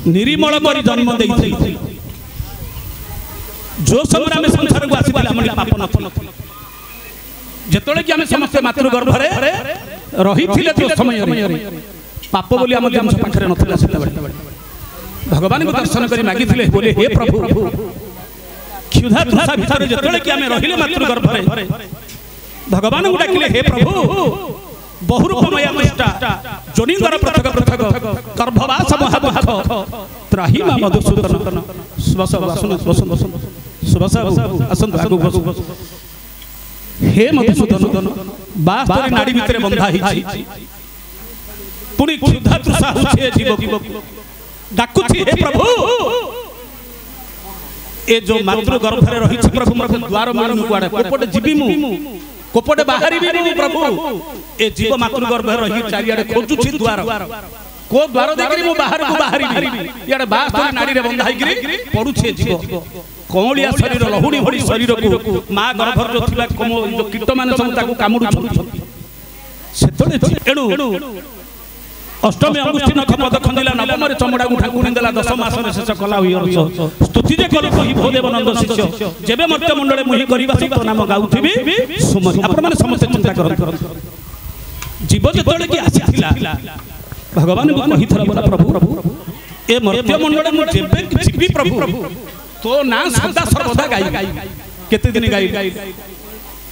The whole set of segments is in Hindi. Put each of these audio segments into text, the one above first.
निर्मल कर जन्म देइथिले जो समय आम संसार को आसीथिले आम पाप नथिला जेतोले कि आम समस्त मातृ गर्भ रही जो समय पाप बोली आम जन्म पाखरे नथिला सेतेबेले भगवान को दर्शन करी मागिथिले बोले हे प्रभु क्षुधा तृषा भितर जेतोले कि आम रहिले मातृ गर्भ भगवान को डाकिले हे प्रभु बहुरूपमय दुष्टा जोनिंदर पृथक पृथक गर्भवास महादुख त्राही मा मधुसूदन सुबस आसंत आगु बस हे मधुसूदन बास्तरी नाड़ी भितर बंधा हिछि पुनी क्षुधा तृषा होछे जीव डाकुछि हे प्रभु ए जो मातृ गर्भ रे रहिछि प्रभु मो द्वार मानु कुआडे कोपटे जीवी मु कोपटे बाहरी भी प्रभु ए जीव मातृ गर्भ रही चारियाडे खोजुछि द्वार को द्वार देखि मु बाहर को बाहरी याडे बास्तरी नाड़ी रे बंधा हिकरी पडुछे जीव कोलिया शरीर लहुणी भड़ी शरीर को मां गर्भ जो थिबा कोमो जो कीट माने सब ताकू कामुडु छथि सेतले एणु अष्टमी अंगुष्ठी नख पद खंदिला नवम रे चमड़ा को ठाकुर देला 10 मास रे शेष कला होई स्तुति जे करू कहि भोदेव नंद शिष्य जेबे मर्त्य मंडले मुहि करिबा सत नाम गाउथिबी सुमति आपण माने समस्त चिंता करत जीव जेतले कि आसीथिला भगवान को कहिथला बोला प्रभु ए मर्त्य मंडले मु जेबे जीवी प्रभु तो ना सदा सर्वदा गाई केते दिन गाई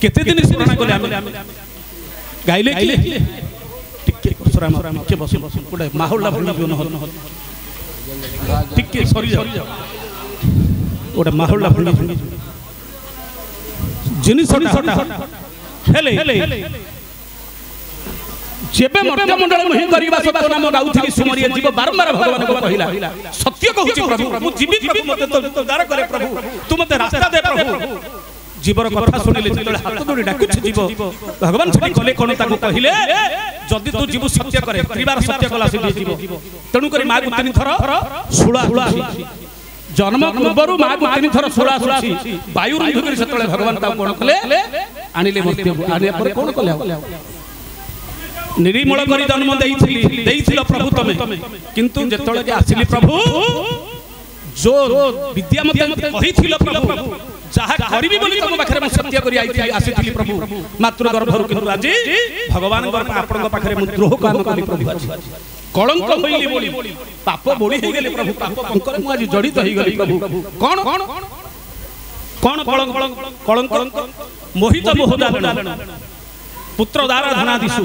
केते दिन स्मरण कले हम गाइले कि टिके सुराम के बस गोटे माहौल भूली जो न टिके सरी जा गोटे माहौल भूली जिनिसटा हेले जेबे मर्त्य मंडल मुहि करिबा सत नाम गाउथि सुमरिया जीव बारंबार भगवान को कहिला सत्य कहूची प्रभु मु जीवी प्रभु मते तो उद्धार करे प्रभु तू मते रास्ता दे प्रभु जीवर कथा सुनिले जेतले हाथ जोड़ी डाकुछ जीव भगवान छडी कले कोन ताको कहिले जदि तू जीव सत्य करे परिवार सत्य कला से जीव तणु करी मां को तीन थर सुळा जन्म पूर्वरु मां को तीन थर सुळा वायु रंध करी सेतले भगवान ता कोन कले आनिले मर्त्य आनिया पर कोन कले निर्मल करी जन्म देइथिल प्रभु तमे किंतु जेतले आसिली प्रभु जो विद्या मते कहिथिल प्रभु जहा करिबी बोली तुम पाखरे म सत्य करी आसीथिली प्रभु मातृ गर्भरु किंतु आज भगवान आपन पाखरे म द्रोह काम करी प्रभु आज कलंक होइली बोली पाप बोली हे गेले प्रभु पाप कंकर म आज जड़ित होई गेली प्रभु कोन कलंक मोहित मोहदान पुत्र दारा धनादिसु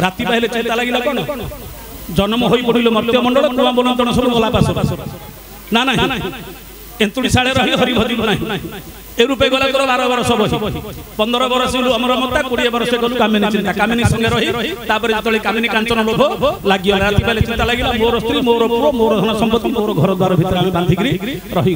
राति पहले चिंता लागिला कोन जन्म होई पड़िलो मर्त्य मंडल कुआ बनतन सब गला पास ना ना एंतुड़ी साले रही हरि भजी नाही ए रूपे गला तोर 12 वर्ष बही 15 वर्ष लु हमर मता 20 वर्ष गलु कामिनी चिंता कामिनी संगे रही तापर जतले कामिनी कांचन लोभ लागिया राति पहले चिंता लागिला मोर स्त्री मोर पुओ मोर धन संपत्ति मोर घर द्वार भीतर हम बांधी रही